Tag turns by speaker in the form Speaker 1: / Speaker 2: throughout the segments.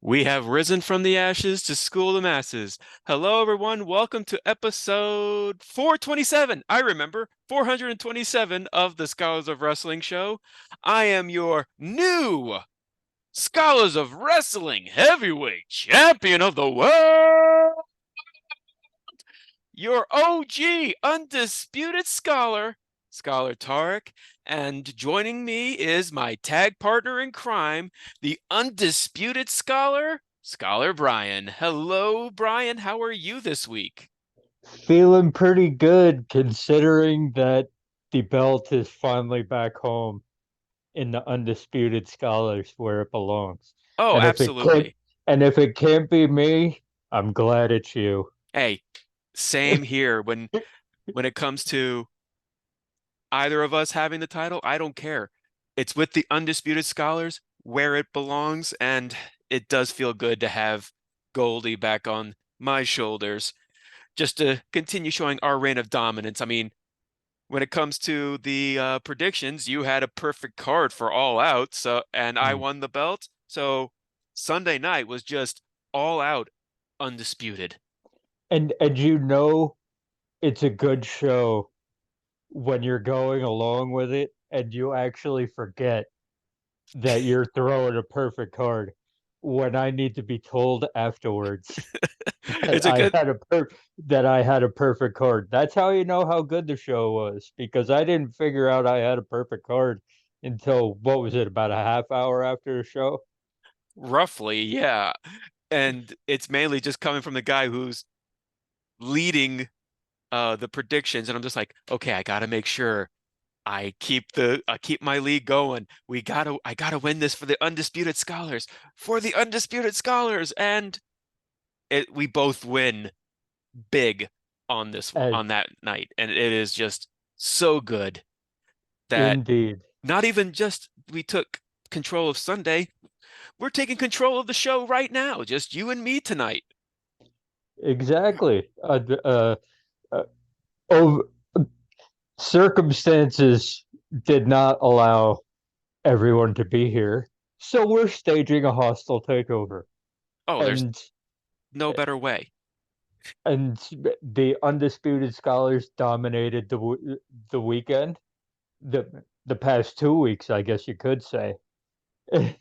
Speaker 1: We have risen from the ashes to school the masses. Hello, everyone. Welcome to episode 427. I remember 427 of the Scholars of Wrestling show. I am your new Scholars of Wrestling heavyweight champion of the world, your OG undisputed scholar, Scholar Tarek. And joining me is my tag partner in crime, the undisputed scholar, Scholar Brian. Hello, Brian. How are you this week?
Speaker 2: Feeling pretty good considering that the belt is finally back home in the Undisputed Scholars where it belongs.
Speaker 1: Oh,
Speaker 2: And if it can't
Speaker 1: absolutely.
Speaker 2: and if it can't be me, I'm glad it's you.
Speaker 1: Hey, same here. When it comes to either of us having the title, I don't care. It's with the undisputed scholars where it belongs, and it does feel good to have Goldie back on my shoulders just to continue showing our reign of dominance. I mean, when it comes to the predictions, you had a perfect card for All Out, so and I
Speaker 2: Mm.
Speaker 1: won the belt. So Sunday night was just all out undisputed.
Speaker 2: And it's a good show when you're going along with it and you actually forget that you're throwing a perfect card when I need to be told afterwards that
Speaker 1: It's a good
Speaker 2: I had a perfect card. That's how you know how good the show was because I didn't figure out I had a perfect card until what was it, about a half hour after the show?
Speaker 1: roughly, yeah. And it's mainly just coming from the guy who's leading the predictions, and I'm just like, okay, I gotta make sure I keep my league going. I gotta win this for the undisputed scholars, for the undisputed scholars, and we both win big
Speaker 2: And
Speaker 1: on that night, and it is just so good that
Speaker 2: indeed,
Speaker 1: not even just we took control of Sunday, we're taking control of the show right now, just you and me tonight.
Speaker 2: exactly. Uh, over, Circumstances did not allow everyone to be here, so we're staging a hostile takeover.
Speaker 1: Oh, there's
Speaker 2: And
Speaker 1: no better way.
Speaker 2: and the undisputed scholars dominated the weekend, the past 2 weeks, I guess you could say. and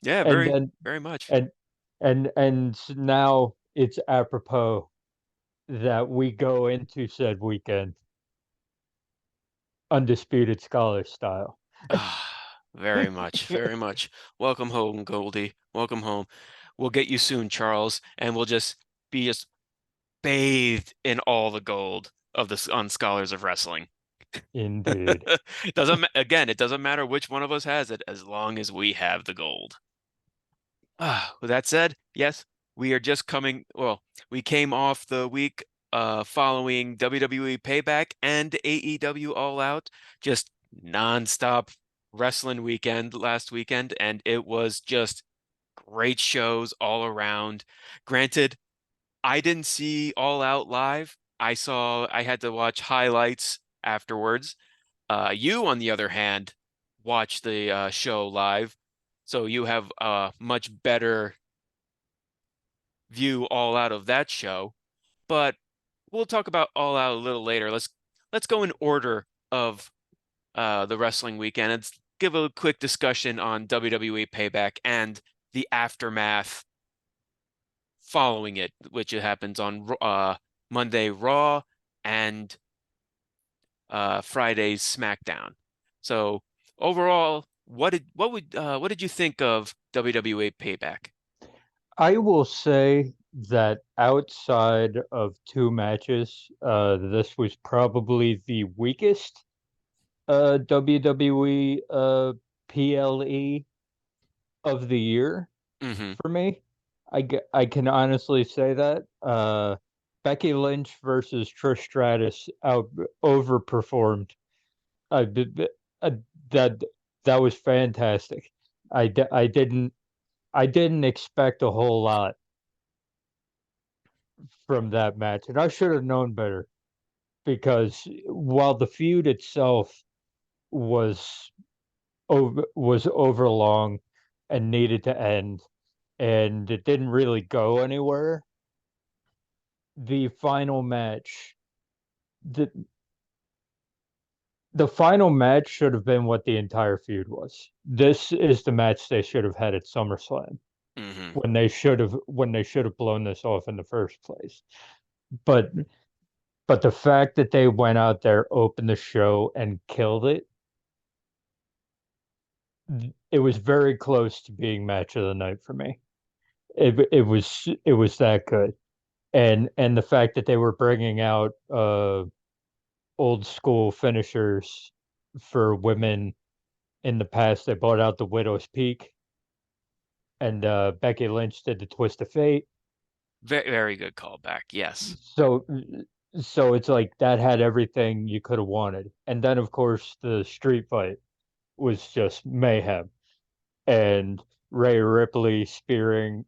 Speaker 1: Yeah,
Speaker 2: then
Speaker 1: very much.
Speaker 2: and and now it's apropos that we go into said weekend undisputed scholar style.
Speaker 1: Ah, very much, very much. Welcome home, Goldie. Welcome home. We'll get you soon, Charles, and we'll just be just bathed in all the gold of the on Scholars of Wrestling.
Speaker 2: Indeed.
Speaker 1: Again, it doesn't matter which one of us has it as long as we have the gold. With that said, yes, we are just well, we came off the week following WWE Payback and AEW All Out, just nonstop wrestling weekend last weekend, and it was just great shows all around. Granted, I didn't see All Out live. I had to watch highlights afterwards. You, on the other hand, watched the show live, so you have a much better view All Out of that show. But we'll talk about All Out a little later. Let's go in order of the wrestling weekend and give a quick discussion on WWE Payback and the aftermath following it, which it happens on Monday Raw and Friday's SmackDown. So overall, what did you think of WWE Payback?
Speaker 2: I will say that outside of two matches, this was probably the weakest WWE PLE of the year
Speaker 1: Hmm.
Speaker 2: for me. I can honestly say that. Becky Lynch versus Trish Stratus overperformed. Uh, th- th- uh, that that was fantastic. I, d- I didn't expect a whole lot from that match, and I should have known better because while the feud itself was was overlong and needed to end, and it didn't really go anywhere. The final match, the the final match should have been what the entire feud was. This is the match they should have had at SummerSlam
Speaker 1: Hmm.
Speaker 2: when they should have blown this off in the first place. But but the fact that they went out there, opened the show, and killed it, it was very close to being match of the night for me. It was that good. And the fact that they were bringing out old school finishers for women in the past. They brought out the Widow's Peak, and Becky Lynch did the Twist of Fate.
Speaker 1: Very, very good callback. Yes.
Speaker 2: So so it's like that had everything you could have wanted. And then of course the street fight was just mayhem. And Rhea Ripley spearing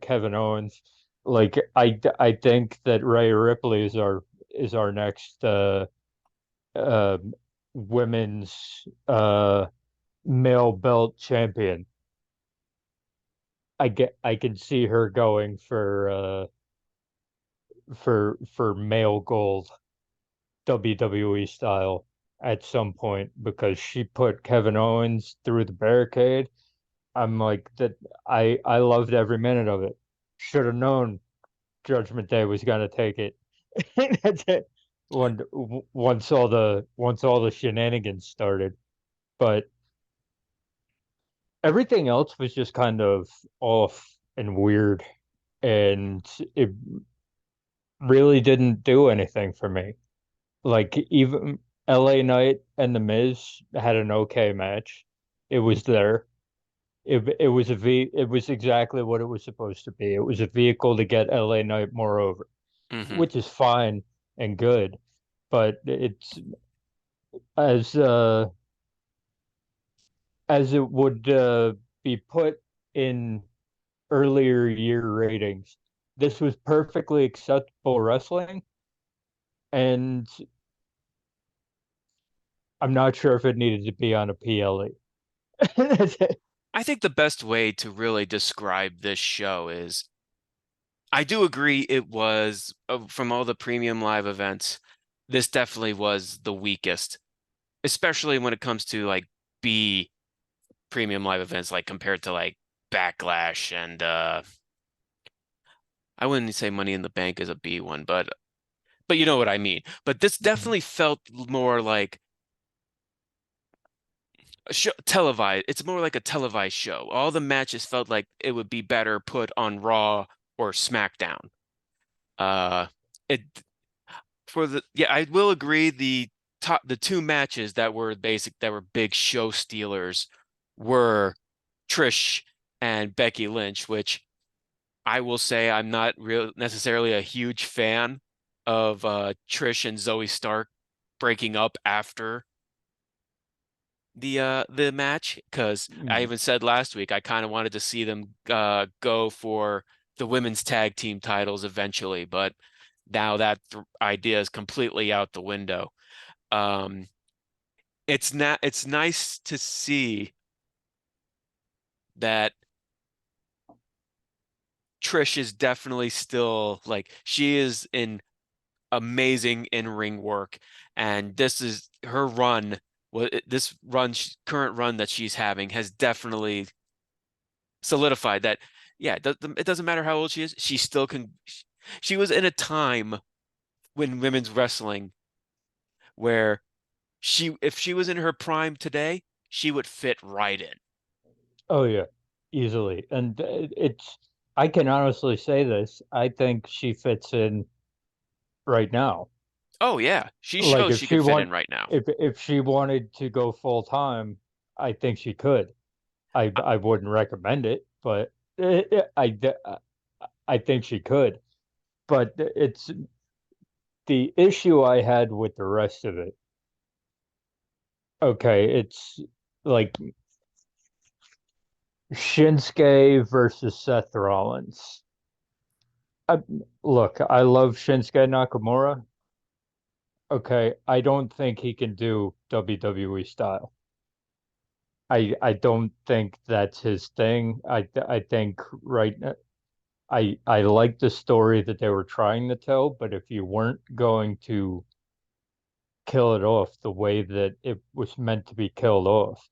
Speaker 2: Kevin Owens. Like I think that Rhea Ripley is our next uh women's male belt champion. I can see her going for male gold WWE style at some point because she put Kevin Owens through the barricade. I'm like that. I loved every minute of it. Should have known Judgment Day was gonna take it. That's it. Once all the shenanigans started, but everything else was just kind of off and weird, and it really didn't do anything for me. Like even LA Knight and The Miz had an okay match. It was there. It was exactly what it was supposed to be. It was a vehicle to get LA Knight more over,
Speaker 1: Hmm.
Speaker 2: which is fine and good, but it's as uh as it would be put in earlier year ratings. This was perfectly acceptable wrestling, and I'm not sure if it needed to be on a PLE. That's it.
Speaker 1: I think the best way to really describe this show is I do agree it was from all the premium live events, this definitely was the weakest, especially when it comes to like B premium live events, like compared to like Backlash and I wouldn't say Money in the Bank is a B one, but you know what I mean. But this definitely felt more like a show, televised. It's more like a televised show. All the matches felt like it would be better put on Raw or SmackDown. Uh, it for the yeah, I will agree the two matches that were big show stealers were Trish and Becky Lynch, which I will say I'm not real necessarily a huge fan of Trish and Zoe Stark breaking up after the match because I even said last week I kind of wanted to see them go for the women's tag team titles eventually, but now that th idea is completely out the window. Um, it's nice to see that Trish is definitely still like she is in amazing in-ring work, and this is her run. This current run that she's having has definitely solidified that. Yeah, it doesn't matter how old she is. She still can. She was in a time when women's wrestling where if she was in her prime today, she would fit right in.
Speaker 2: Oh yeah, easily. And I can honestly say this. I think she fits in right now.
Speaker 1: Oh yeah, she
Speaker 2: Like
Speaker 1: shows
Speaker 2: if
Speaker 1: she
Speaker 2: she
Speaker 1: could fit in
Speaker 2: want
Speaker 1: right now.
Speaker 2: if she wanted to go full time, I think she could. I wouldn't recommend it, but I think she could. But it's the issue I had with the rest of it. Okay, it's like Shinsuke versus Seth Rollins. I, Look, I love Shinsuke Nakamura. Okay, I don't think he can do WWE style. I don't think that's his thing. I think right now I like the story that they were trying to tell, but if you weren't going to kill it off the way that it was meant to be killed off,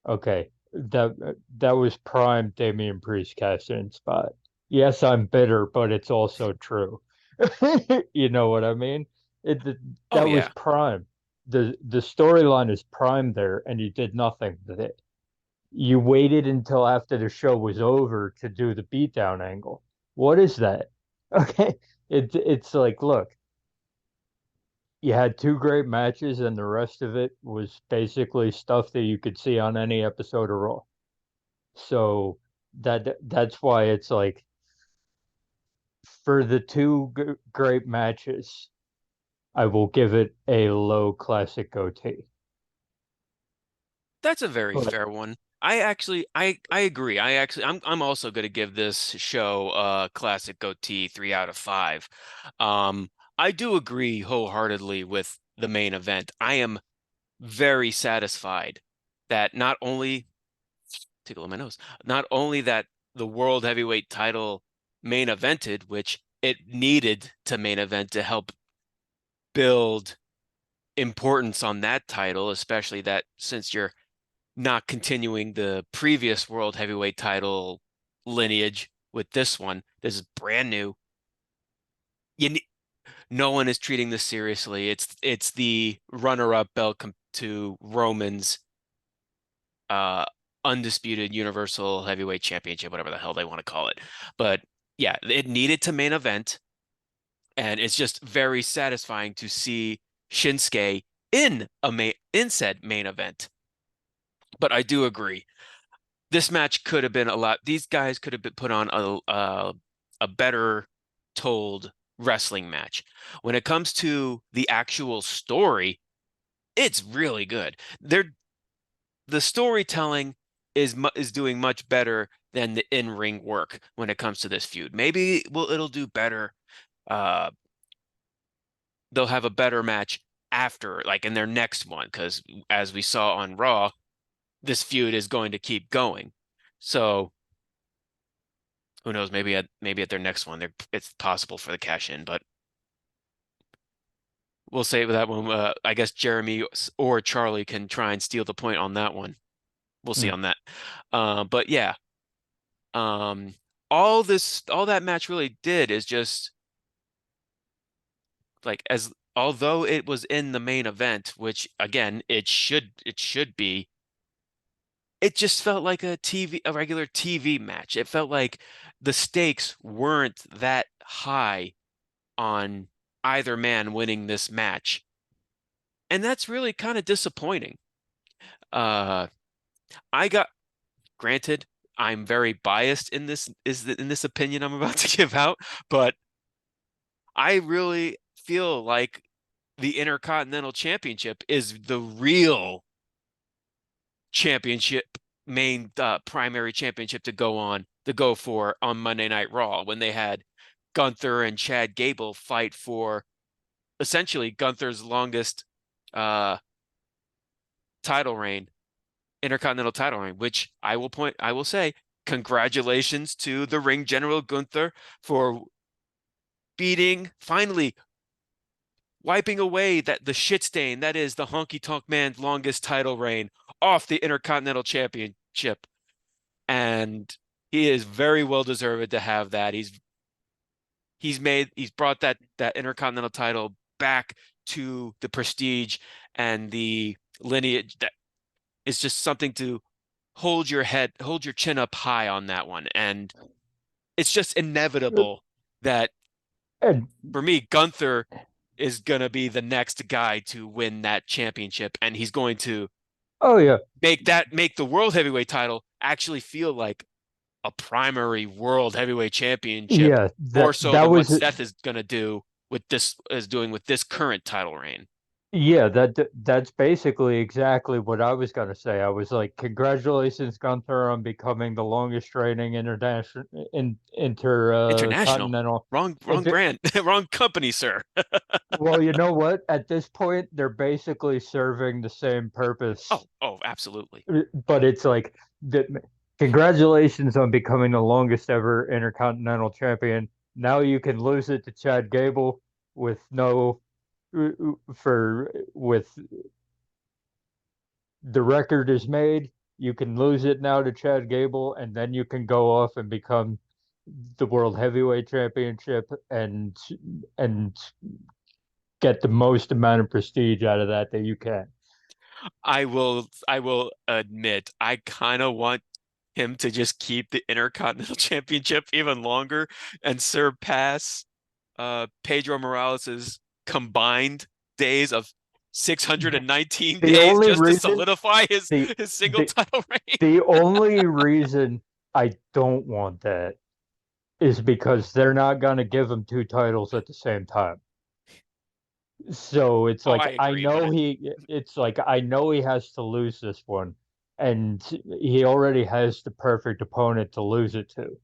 Speaker 2: okay, that was prime Damian Priest cash in spot. Yes, I'm bitter, but it's also true. You know what I mean?
Speaker 1: Oh
Speaker 2: That was
Speaker 1: yeah.
Speaker 2: prime. The storyline is prime there, and you did nothing with it. You waited until after the show was over to do the beatdown angle. What is that? Okay, it's like, look, you had two great matches, and the rest of it was basically stuff that you could see on any episode of Raw. So that's why it's like for the two great matches, I will give it a low classic goatee.
Speaker 1: That's a very
Speaker 2: But
Speaker 1: fair one. I agree. I'm also going to give this show classic goatee 3 out of 5. I do agree wholeheartedly with the main event. I am very satisfied that not only tickle in my nose, not only that the world heavyweight title main evented, which it needed to main event to help build importance on that title, especially that since you're not continuing the previous world heavyweight title lineage with this one. This is brand new. You, no one is treating this seriously. It's the runner-up belt to Roman's uh undisputed Universal Heavyweight Championship, whatever the hell they want to call it. But yeah, it needed to main event, and it's just very satisfying to see Shinsuke in said main event. But I do agree this match could have been a lot. These guys could have been put on a better told wrestling match. When it comes to the actual story, it's really good. The storytelling is doing much better than the in-ring work when it comes to this feud. Maybe it'll do better. Uh, they'll have a better match after, like in their next one, because as we saw on Raw, this feud is going to keep going. So who knows? Maybe at their next one, it's possible for the cash in, but we'll save that one. I guess Jeremy or Charlie can try and steal the point on that one. We'll see
Speaker 2: mm,
Speaker 1: on that. But yeah, um, all that match really did is just like as although it was in the main event, which again it should be. It just felt like a regular TV match. It felt like the stakes weren't that high on either man winning this match. And that's really kind of disappointing. Uh, I got granted, I'm very biased in this opinion I'm about to give out, but I really feel like the Intercontinental Championship is the real championship, main primary championship to go for on Monday Night Raw when they had Gunther and Chad Gable fight for essentially Gunther's longest uh title reign, Intercontinental title reign, which I will say, congratulations to the ring general Gunther for finally wiping away the shit stain that is the Honky Tonk Man's longest title reign off the Intercontinental Championship. And he is very well deserved to have that. He's brought that Intercontinental title back to the prestige and the lineage that is just something to hold your chin up high on that one. And it's just inevitable that
Speaker 2: and
Speaker 1: for me, Gunther is going to be the next guy to win that championship. And he's going to
Speaker 2: oh yeah,
Speaker 1: make the world heavyweight title actually feel like a primary world heavyweight championship
Speaker 2: yeah,
Speaker 1: more
Speaker 2: that
Speaker 1: so
Speaker 2: that
Speaker 1: than what
Speaker 2: was
Speaker 1: Seth is going to do with this is doing with this current title reign.
Speaker 2: Yeah, that's basically exactly what I was gonna say. I was like, congratulations, Gunther, on becoming the longest reigning international
Speaker 1: International.
Speaker 2: intercontinental.
Speaker 1: Wrong
Speaker 2: Inter
Speaker 1: brand. Wrong company, sir.
Speaker 2: well, you know what? At this point, they're basically serving the same purpose.
Speaker 1: Oh, absolutely.
Speaker 2: But it's like, the, congratulations on becoming the longest ever intercontinental champion. Now you can lose it to Chad Gable with no for with the record is made. You can lose it now to Chad Gable, and then you can go off and become the World Heavyweight Championship and get the most amount of prestige out of that you can.
Speaker 1: I will admit I kind of want him to just keep the Intercontinental Championship even longer and surpass Pedro Morales's combined days of 619
Speaker 2: The
Speaker 1: days
Speaker 2: only
Speaker 1: just to
Speaker 2: reason
Speaker 1: solidify
Speaker 2: the
Speaker 1: his single
Speaker 2: the
Speaker 1: title reign.
Speaker 2: the only reason I don't want that is because they're not gonna give him two titles at the same time. So it's
Speaker 1: Oh,
Speaker 2: like
Speaker 1: I agree, but
Speaker 2: I know he has to lose this one, and he already has the perfect opponent to lose it to.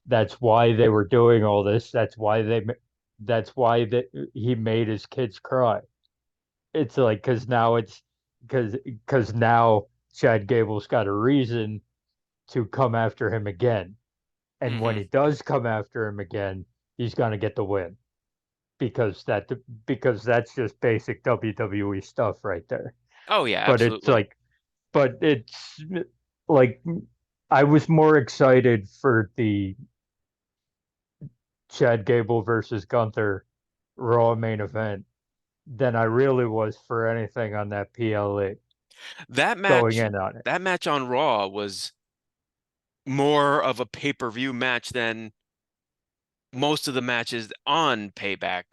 Speaker 2: That's why they were doing all this. That's why that he made his kids cry. It's like because now Chad Gable's got a reason to come after him again, and when
Speaker 1: hmm
Speaker 2: he does come after him again, he's gonna get the win because that's just basic WWE stuff right there.
Speaker 1: Oh yeah,
Speaker 2: But it's
Speaker 1: absolutely.
Speaker 2: like, but it's like I was more excited for the Chad Gable versus Gunther Raw main event than I really was for anything on that PLE
Speaker 1: That
Speaker 2: going
Speaker 1: match,
Speaker 2: in on it.
Speaker 1: that match on Raw was more of a pay-per-view match than most of the matches on Payback.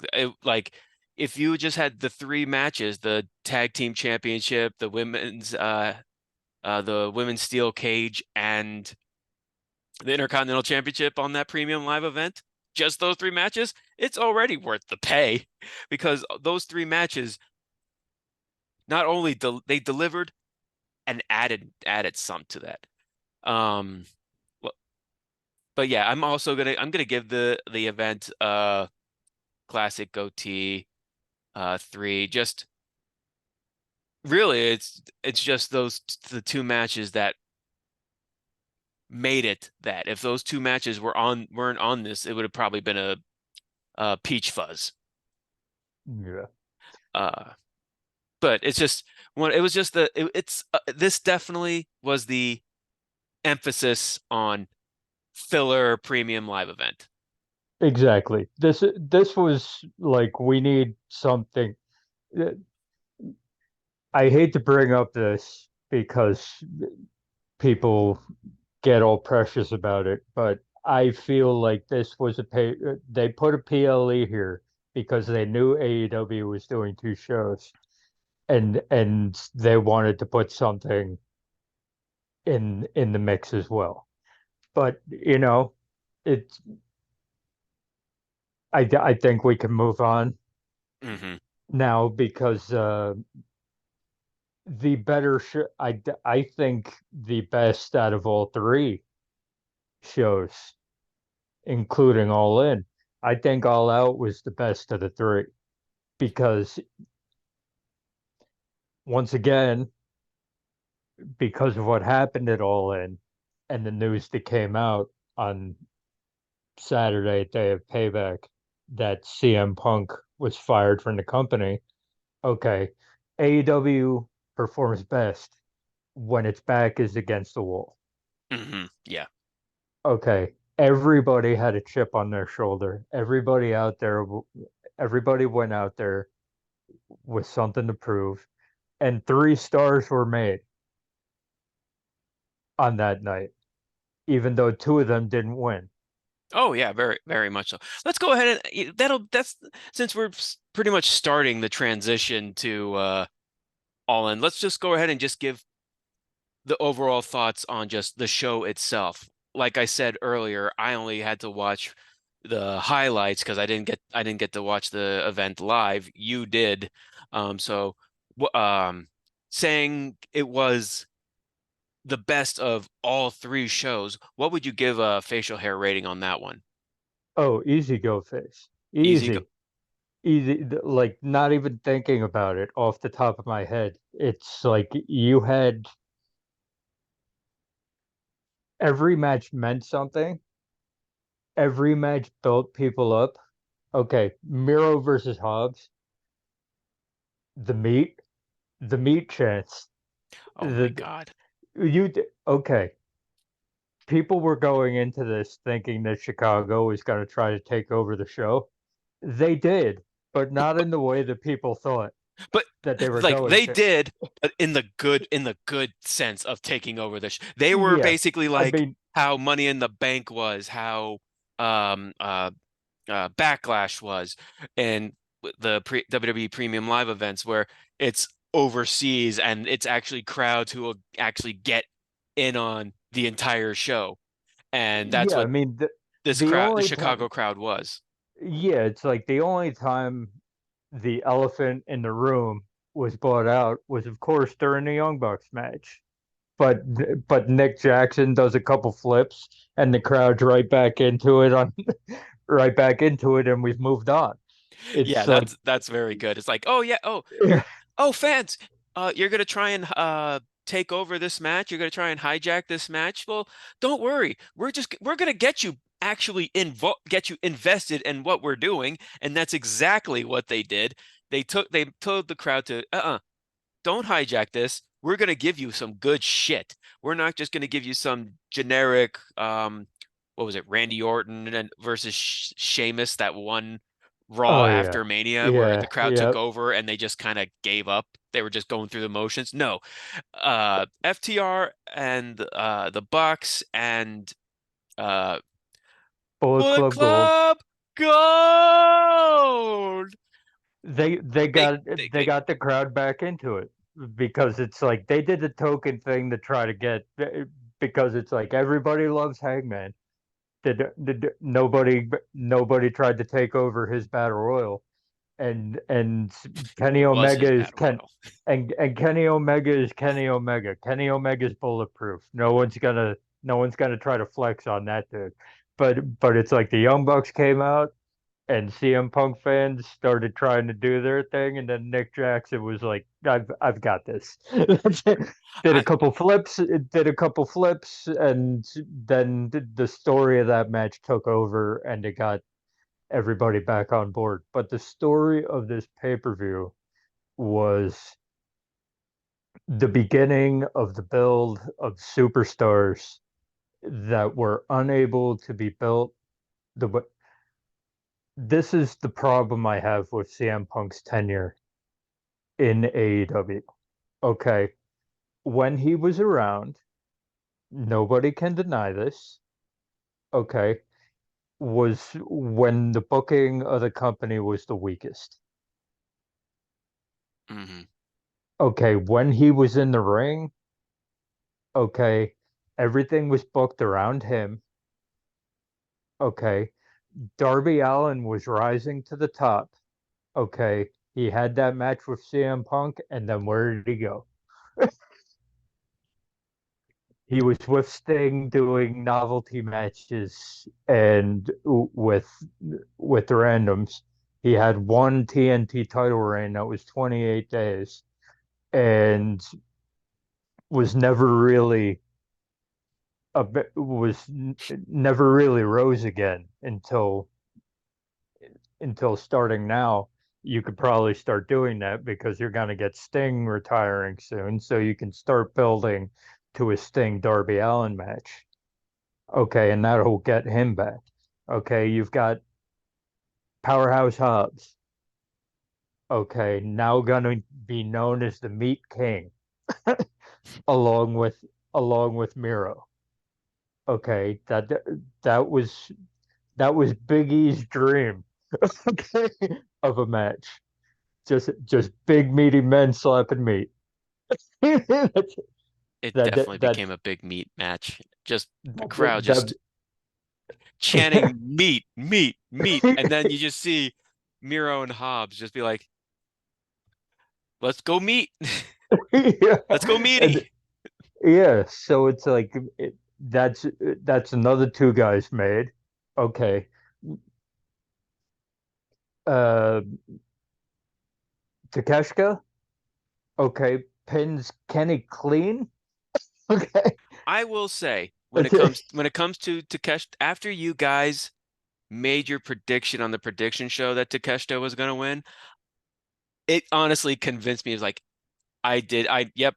Speaker 1: Like if you just had the three matches, the tag team championship, the women's steel cage and the Intercontinental Championship on that premium live event, just those three matches, it's already worth the pay because those three matches not only they delivered and added some to that. Um, but yeah, I'm gonna give the event classic goatee 3. Just really, it's just the two matches that made it that. If those two matches weren't on this, it would have probably been a peach fuzz.
Speaker 2: Yeah,
Speaker 1: Uh, but it's just one. It was just it's this definitely was the emphasis on filler premium live event.
Speaker 2: exactly. This was like we need something. I hate to bring up this because people get all precious about it, but I feel like this was they put a PLE here because they knew AEW was doing two shows and they wanted to put something in the mix as well. But it's I think we can move on
Speaker 1: hmm
Speaker 2: now because the better I think the best out of all three shows, including All In. I think All Out was the best of the three because once again, because of what happened at All In and the news that came out on Saturday, day of payback, that CM Punk was fired from the company. Okay, AEW performs best when its back is against the wall.
Speaker 1: Yeah.
Speaker 2: Okay, everybody had a chip on their shoulder. Everybody went out there with something to prove, and three stars were made on that night, even though two of them didn't win.
Speaker 1: Oh yeah, very very much so. Let's go ahead and that's since we're pretty much starting the transition to All In. Let's just go ahead and just give the overall thoughts on just the show itself. Like I said earlier, I only had to watch the highlights because I didn't get to watch the event live. You did. So saying it was the best of all three shows, what would you give a facial hair rating on that one?
Speaker 2: Oh, easy go face.
Speaker 1: Easy go.
Speaker 2: Easy. Easy, like not even thinking about it off the top of my head. It's like you had every match meant something. Every match built people up. Okay, Miro versus Hobbs, the meat, the meat chance.
Speaker 1: Oh my
Speaker 2: The
Speaker 1: God.
Speaker 2: okay. People were going into this thinking that Chicago was going to try to take over the show. They did, but not in the way that people thought
Speaker 1: But
Speaker 2: that they were
Speaker 1: like
Speaker 2: going
Speaker 1: they
Speaker 2: to.
Speaker 1: did, but in the good sense of taking over the sh they were
Speaker 2: Yeah,
Speaker 1: basically
Speaker 2: I
Speaker 1: like
Speaker 2: mean,
Speaker 1: how Money in the Bank was, how um uh Backlash was, and the WWE Premium Live events where it's overseas and it's actually crowds who will actually get in on the entire show. And that's
Speaker 2: yeah, I
Speaker 1: what
Speaker 2: mean, the
Speaker 1: the
Speaker 2: only
Speaker 1: Chicago
Speaker 2: time,
Speaker 1: crowd was.
Speaker 2: yeah, it's like the only time the elephant in the room was brought out was, of course, during the Young Bucks match. But but Nick Jackson does a couple flips, and the crowd's right back into it on right back into it, and we've moved on.
Speaker 1: Yeah,
Speaker 2: It's like,
Speaker 1: that's very good. It's like, oh yeah,
Speaker 2: yeah,
Speaker 1: fans, you're gonna try and take over this match. You're gonna try and hijack this match. Well, don't worry. We're gonna get you actually get you invested in what we're doing, and that's exactly what they did. They told the crowd to don't hijack this. We're gonna give you some good shit. We're not just gonna give you some generic what was it, Randy Orton and versus Sheamus that won Raw
Speaker 2: oh yeah,
Speaker 1: after Mania where
Speaker 2: yeah,
Speaker 1: the crowd
Speaker 2: yeah.
Speaker 1: took over and they just kind of gave up. They were just going through the motions. No. FTR and the Bucks and uh
Speaker 2: Bullet
Speaker 1: Bullet
Speaker 2: Club Gold.
Speaker 1: Club Gold.
Speaker 2: They
Speaker 1: They
Speaker 2: got they
Speaker 1: they
Speaker 2: got the crowd back into it because it's like they did the token thing to try to get because it's like everybody loves Hangman. Nobody tried to take over his battle royal, and Kenny
Speaker 1: it was
Speaker 2: Omega
Speaker 1: his
Speaker 2: is
Speaker 1: battle royal.
Speaker 2: and Kenny Omega is Kenny Omega. Kenny Omega's bulletproof. No one's gonna try to flex on that dude. But it's like the Young Bucks came out and CM Punk fans started trying to do their thing, and then Nick Jackson was like, "I've got this." Did a
Speaker 1: I
Speaker 2: couple flips, and then the story of that match took over, and it got everybody back on board. But the story of this pay-per-view was the beginning of the build of superstars that were unable to be built the this is the problem I have with CM Punk's tenure in AEW. Okay, when he was around, nobody can deny this. Okay, was when the booking of the company was the weakest.
Speaker 1: mhm.
Speaker 2: Okay, when he was in the ring, okay, everything was booked around him. Okay, Darby Allin was rising to the top. Okay, he had that match with CM Punk, and then where did he go? He was with Sting doing novelty matches and with randoms. He had one TNT title reign that was 28 days and was never really a bit was never really rose again until starting now. You could probably start doing that because you're going to get Sting retiring soon, so you can start building to a Sting Darby Allin match. Okay, and that'll get him back. Okay, you've got Powerhouse Hobbs. Okay, now gonna be known as the Meat King, along with Miro. Okay, that was Big E's dream. Okay, of a match. Just big meaty men slapping meat. that's
Speaker 1: It
Speaker 2: that, that
Speaker 1: definitely became
Speaker 2: that's
Speaker 1: a big meat match. Just the
Speaker 2: that,
Speaker 1: crowd
Speaker 2: that,
Speaker 1: just chanting meat, meat, meat, and then you just see Miro and Hobbs just be like, "Let's go meat,
Speaker 2: Yeah.
Speaker 1: let's go
Speaker 2: And
Speaker 1: meaty."
Speaker 2: yeah, so it's like that's another two guys made. Okay. Uh Takeshka, okay, pins Kenny clean. Okay.
Speaker 1: I will say
Speaker 2: It's-
Speaker 1: when it comes to Takesh, after you guys made your prediction on the prediction show that Takeshita was going to win, it honestly convinced me. It was like yep,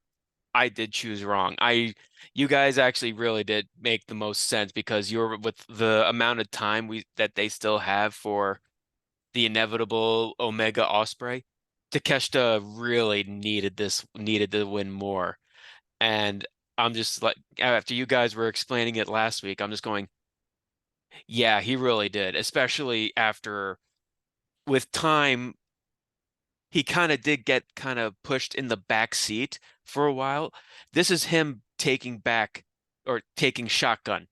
Speaker 1: I did choose wrong. You guys actually really did make the most sense because you're with the amount of time we that they still have for the inevitable Omega Osprey. Takeshita really needed to win more. And I'm just like, after you guys were explaining it last week, I'm just going, yeah, he really did, especially after with time, he kind of did get kind of pushed in the back seat for a while. This is him taking back or taking shotgun.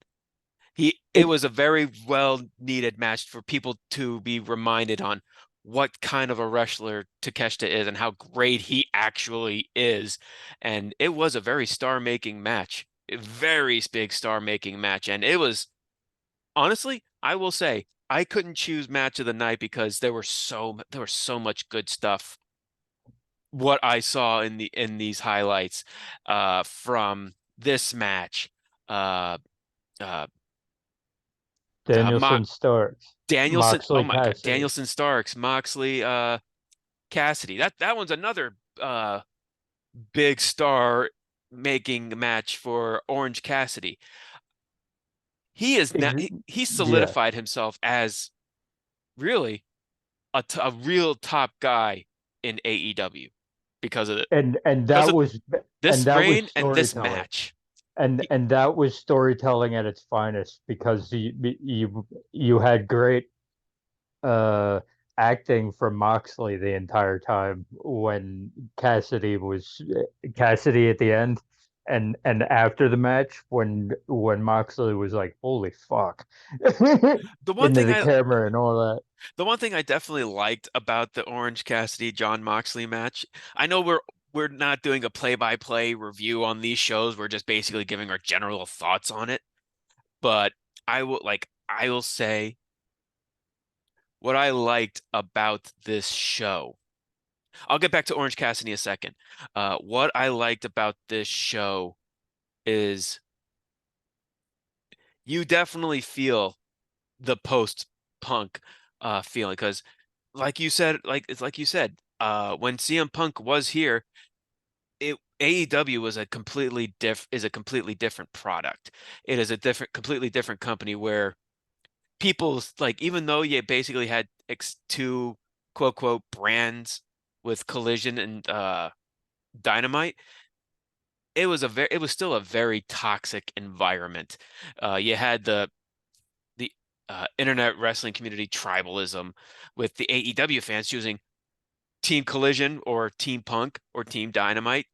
Speaker 1: It
Speaker 2: it
Speaker 1: was a very well needed match for people to be reminded on what kind of a wrestler Takeshita is and how great he actually is. And it was a very star-making match, a very big star-making match. And it was honestly, I will say, I couldn't choose match of the night because there was so much good stuff. What I saw in these highlights from this match. Uh, uh, Mo
Speaker 2: Danielson Starks,
Speaker 1: Danielson, oh
Speaker 2: Moxley
Speaker 1: my God,
Speaker 2: Cassidy.
Speaker 1: Danielson Starks, Moxley, Cassidy. That one's another big star making match for Orange Cassidy. He is now
Speaker 2: Ex
Speaker 1: he
Speaker 2: yeah.
Speaker 1: solidified himself as really a real top guy in AEW because of it.
Speaker 2: And
Speaker 1: Because
Speaker 2: that
Speaker 1: of
Speaker 2: was
Speaker 1: this
Speaker 2: that was
Speaker 1: reign and this
Speaker 2: storytelling.
Speaker 1: match. He,
Speaker 2: And that was storytelling at its finest because you had great uh acting from Moxley the entire time when Cassidy at the end and after the match when Moxley was like, holy fuck,
Speaker 1: the one
Speaker 2: into
Speaker 1: thing
Speaker 2: the
Speaker 1: I
Speaker 2: camera and all that.
Speaker 1: the one thing I definitely liked about the Orange Cassidy John Moxley match, I know we're not doing a play-by-play review on these shows. We're just basically giving our general thoughts on it. But I will say what I liked about this show. I'll get back to Orange Cassidy in a second. What I liked about this show is you definitely feel the post-punk feeling because like you said, like you said, when CM Punk was here, it AEW was a completely different product. It is a completely different company where people's like even though you basically had two quote quote brands with Collision and Dynamite, it was still a very toxic environment. You had the internet wrestling community tribalism with the AEW fans choosing Team Collision or Team Punk or Team Dynamite,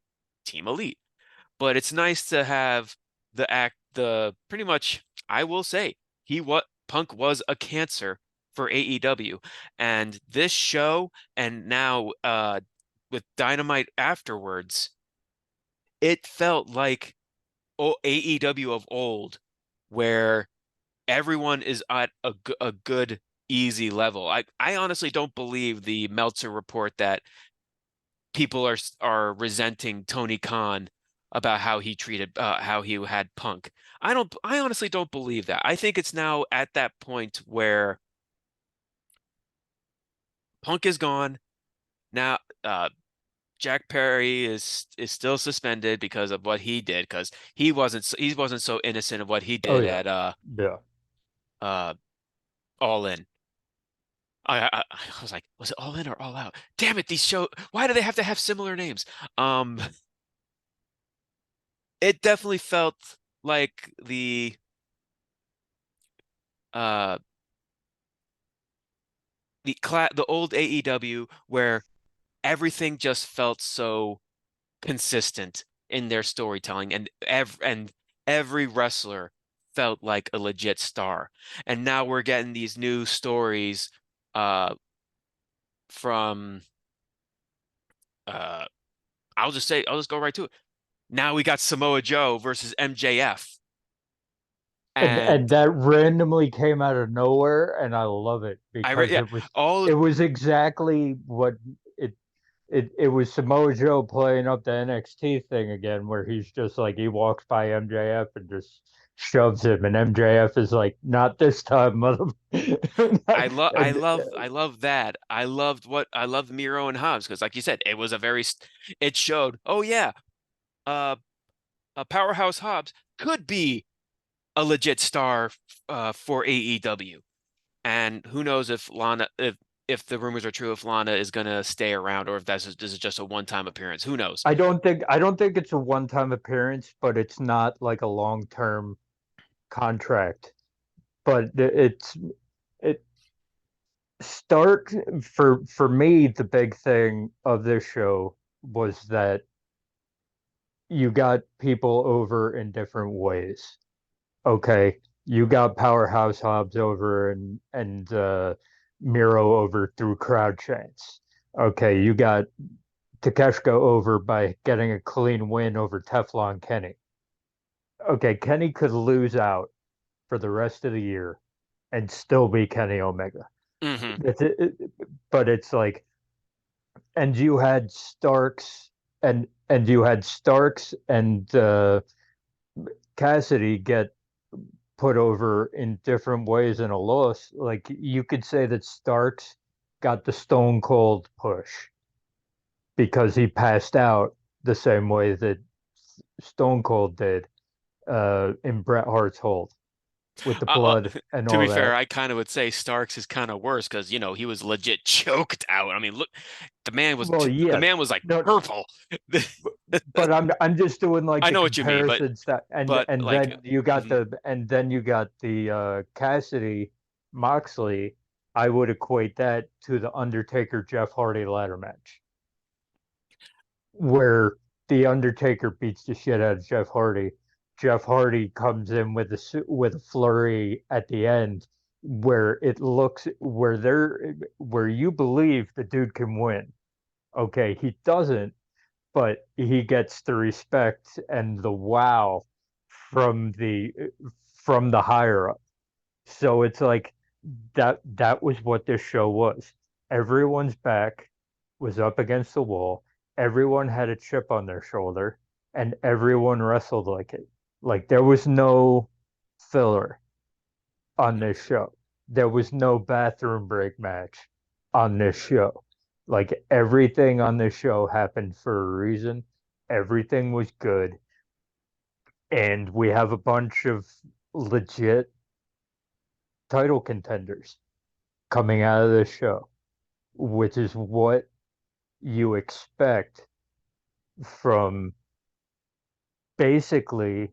Speaker 1: Team Elite. But it's nice to have the pretty much I will say what Punk was a cancer for AEW. And this show and now with Dynamite afterwards, it felt like AEW of old where everyone is at a good easy level. I honestly don't believe the Meltzer report that people are resenting Tony Khan about how he had Punk. I honestly don't believe that. I think it's now at that point where Punk is gone. Now Jack Perry is still suspended because of what he did because he wasn't so innocent of what he
Speaker 2: Oh
Speaker 1: did
Speaker 2: yeah.
Speaker 1: at
Speaker 2: Yeah.
Speaker 1: uh All In. I was like, was it All In or All Out? Damn it, why do they have to have similar names? Um it definitely felt like uh the old AEW where everything just felt so consistent in their storytelling and every wrestler felt like a legit star. And now we're getting these new stories uh from uh I'll just go right to it. Now we got Samoa Joe versus MJF.
Speaker 2: And
Speaker 1: And
Speaker 2: that randomly came out of nowhere, and I love it because
Speaker 1: yeah, all
Speaker 2: it was exactly what it it was Samoa Joe playing up the NXT thing again, where he's just like he walks by MJF and just shoves him, and MJF is like, "Not this time, mother." And
Speaker 1: I love that. I loved Miro and Hobbs because like you said, it was a it showed, oh yeah, uh a powerhouse Hobbs could be a legit star for AEW. And who knows if Lana if the rumors are true, if Lana is gonna stay around or if this is just a one-time appearance. Who knows?
Speaker 2: I don't think it's a one-time appearance, but it's not like a long-term contract. But it start for me, the big thing of this show was that you got people over in different ways. Okay, you got Powerhouse Hobbs over and Miro over through crowd chants. Okay, you got Takeshita over by getting a clean win over Teflon Kenny. Okay, Kenny could lose out for the rest of the year and still be Kenny Omega.
Speaker 1: Hmm.
Speaker 2: But it's like, and you had Starks and you had Starks and Cassidy get put over in different ways in a loss. Like you could say that Starks got the Stone Cold push because he passed out the same way that Stone Cold did in Bret Hart's hold with the
Speaker 1: Uh,
Speaker 2: blood and
Speaker 1: to
Speaker 2: all
Speaker 1: be fair,
Speaker 2: that.
Speaker 1: I kind of would say Starks is kind of worse because he was legit choked out. I mean, look,
Speaker 2: Well,
Speaker 1: the
Speaker 2: yeah,
Speaker 1: man was like
Speaker 2: no,
Speaker 1: purple.
Speaker 2: but I'm just doing like
Speaker 1: I
Speaker 2: the
Speaker 1: know what you mean,
Speaker 2: comparisons that
Speaker 1: but like, mhm.
Speaker 2: and then you got the Cassidy Moxley. I would equate that to the Undertaker Jeff Hardy ladder match, where the Undertaker beats the shit out of Jeff Hardy. Jeff Hardy comes in with with a flurry at the end, where it looks where you believe the dude can win. Okay, he doesn't, but he gets the respect and the wow from the higher up. So it's like that was what this show was. Everyone's back was up against the wall. Everyone had a chip on their shoulder, and everyone wrestled like it. Like there was no filler on this show. There was no bathroom break match on this show. Like everything on this show happened for a reason. Everything was good. And we have a bunch of legit title contenders coming out of this show, which is what you expect from basically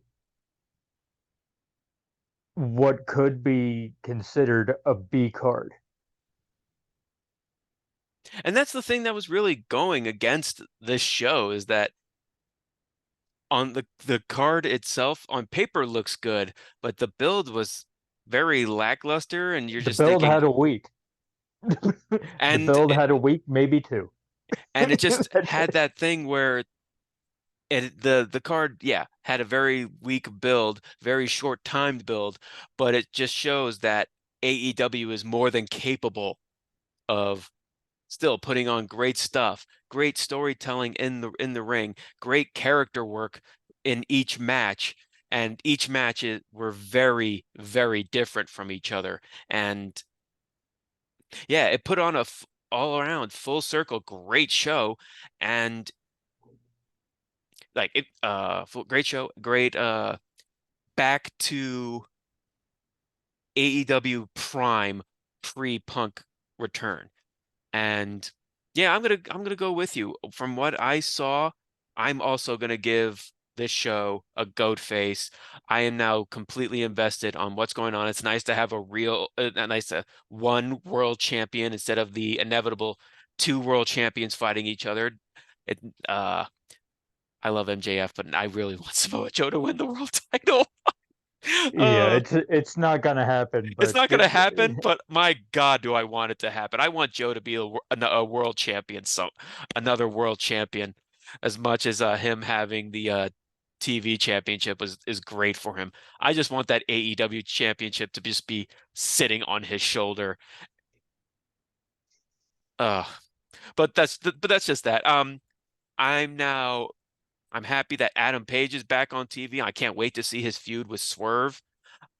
Speaker 2: what could be considered a B card.
Speaker 1: And that's the thing that was really going against this show is that on the card itself on paper looks good, but the build was very lackluster, and you're
Speaker 2: The
Speaker 1: just
Speaker 2: build
Speaker 1: thinking,
Speaker 2: had a week. The
Speaker 1: and
Speaker 2: build had a week, maybe two.
Speaker 1: and it just
Speaker 2: That's
Speaker 1: had
Speaker 2: it.
Speaker 1: that thing where the card, yeah, had a very weak build, very short timed build, but it just shows that AEW is more than capable of still putting on great stuff, great storytelling in the ring, great character work in each match, and each were very, very different from each other. And yeah, it put on all around full circle great show, and great show, great back to AEW Prime pre-Punk return. And yeah, I'm gonna go with you. From what I saw, I'm also gonna give this show a goat face. I am now completely invested on what's going on. It's nice to have a nice one world champion instead of the inevitable two world champions fighting each other. It I love MJF, but I really want Samoa Joe to win the world title.
Speaker 2: Yeah,
Speaker 1: Oh,
Speaker 2: it's not gonna happen,
Speaker 1: it's
Speaker 2: but
Speaker 1: not going to happen, but my God, do I want it to happen. I want Joe to be a world champion, so another world champion, as much as him having the TV championship is great for him. I just want that AEW championship to just be sitting on his shoulder. Uh, but that's just that. I'm now I'm happy that Adam Page is back on TV. I can't wait to see his feud with Swerve.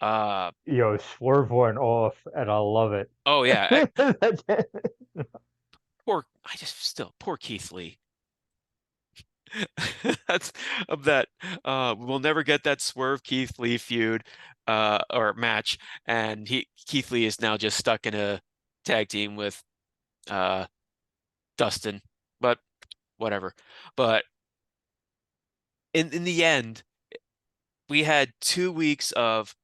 Speaker 1: Uh,
Speaker 2: Swerve went off, and I love it.
Speaker 1: oh yeah, I just still poor Keith Lee. That's of that. We'll never get that Swerve Keith Lee feud, or match, and Keith Lee is now just stuck in a tag team with uh Dustin. But whatever. But in the end, we had 2 weeks of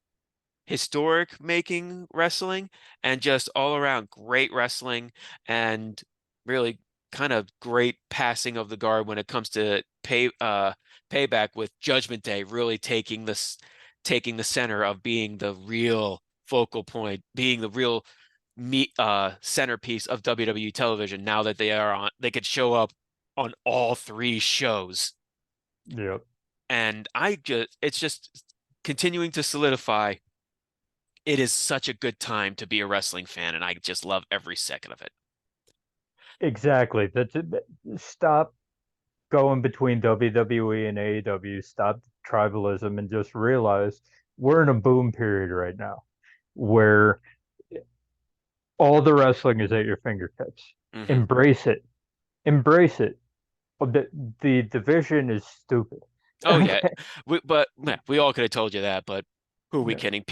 Speaker 1: historic making wrestling and just all around great wrestling and really kind of great passing of the guard when it comes to payback with Judgment Day really taking the center of being the real focal point, being the real centerpiece of WWE television now that they could show up on all three shows.
Speaker 2: Yep,
Speaker 1: And it's just continuing to solidify it is such a good time to be a wrestling fan, and I just love every second of it.
Speaker 2: exactly. That's it. Stop going between WWE and AEW. Stop tribalism and just realize we're in a boom period right now where all the wrestling is at your fingertips.
Speaker 1: Hmm.
Speaker 2: Embrace it. Embrace it. The division is stupid.
Speaker 1: Oh yeah,
Speaker 2: Okay.
Speaker 1: but yeah, we all could have told you that, but who are we
Speaker 2: Yeah,
Speaker 1: kidding?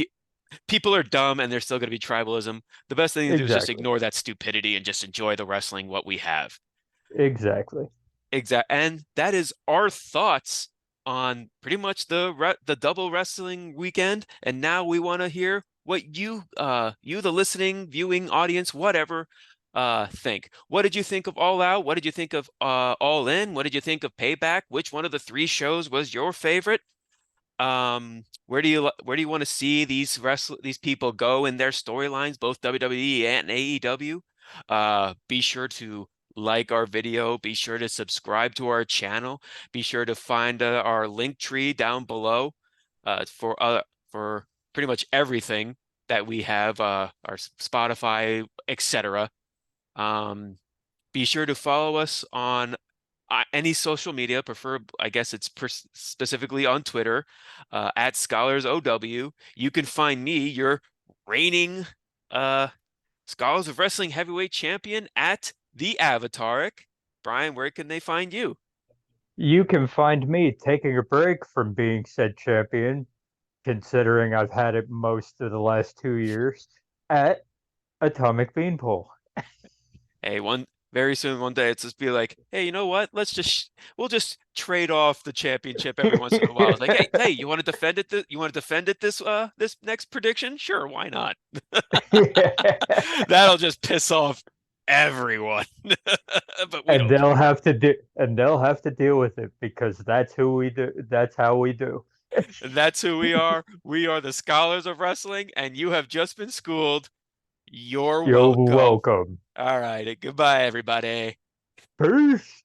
Speaker 1: People are dumb, and there's still going to be tribalism. The best thing to do is just
Speaker 2: exactly.
Speaker 1: ignore that stupidity and just enjoy the wrestling what we have.
Speaker 2: Exactly.
Speaker 1: And that is our thoughts on pretty much the double wrestling weekend. And now we want to hear what you the listening, viewing audience, whatever, think. What did you think of All Out? What did you think of All In? What did you think of Payback? Which one of the three shows was your favorite? Where do you want to see these people go in their storylines, both WWE and AEW? Be sure to like our video. Be sure to subscribe to our channel. Be sure to find our link tree down below for pretty much everything that we have, our Spotify, etc. Um, be sure to follow us on any social media, I guess it's specifically on Twitter, at Scholars OW. You can find me, your reigning uh, Scholars of Wrestling heavyweight champion, at the Avataric. Brian, where can they find you?
Speaker 2: You can find me taking a break from being said champion, considering I've had it most of the last 2 years, at Atomic Beanpole.
Speaker 1: Hey, one very soon, one day, it's just be like, hey, you know what? We'll just trade off the championship every once in a while. It's like, hey, you want to defend it? You want to defend it this next prediction? Sure, why not? That'll just piss off everyone. But we
Speaker 2: and
Speaker 1: don't care.
Speaker 2: they'll have to deal with it because that's who we do. That's how we do.
Speaker 1: That's who we are. We are the scholars of wrestling, and you have just been schooled. You're
Speaker 2: You're
Speaker 1: welcome.
Speaker 2: welcome.
Speaker 1: All right. Goodbye, everybody.
Speaker 2: Peace.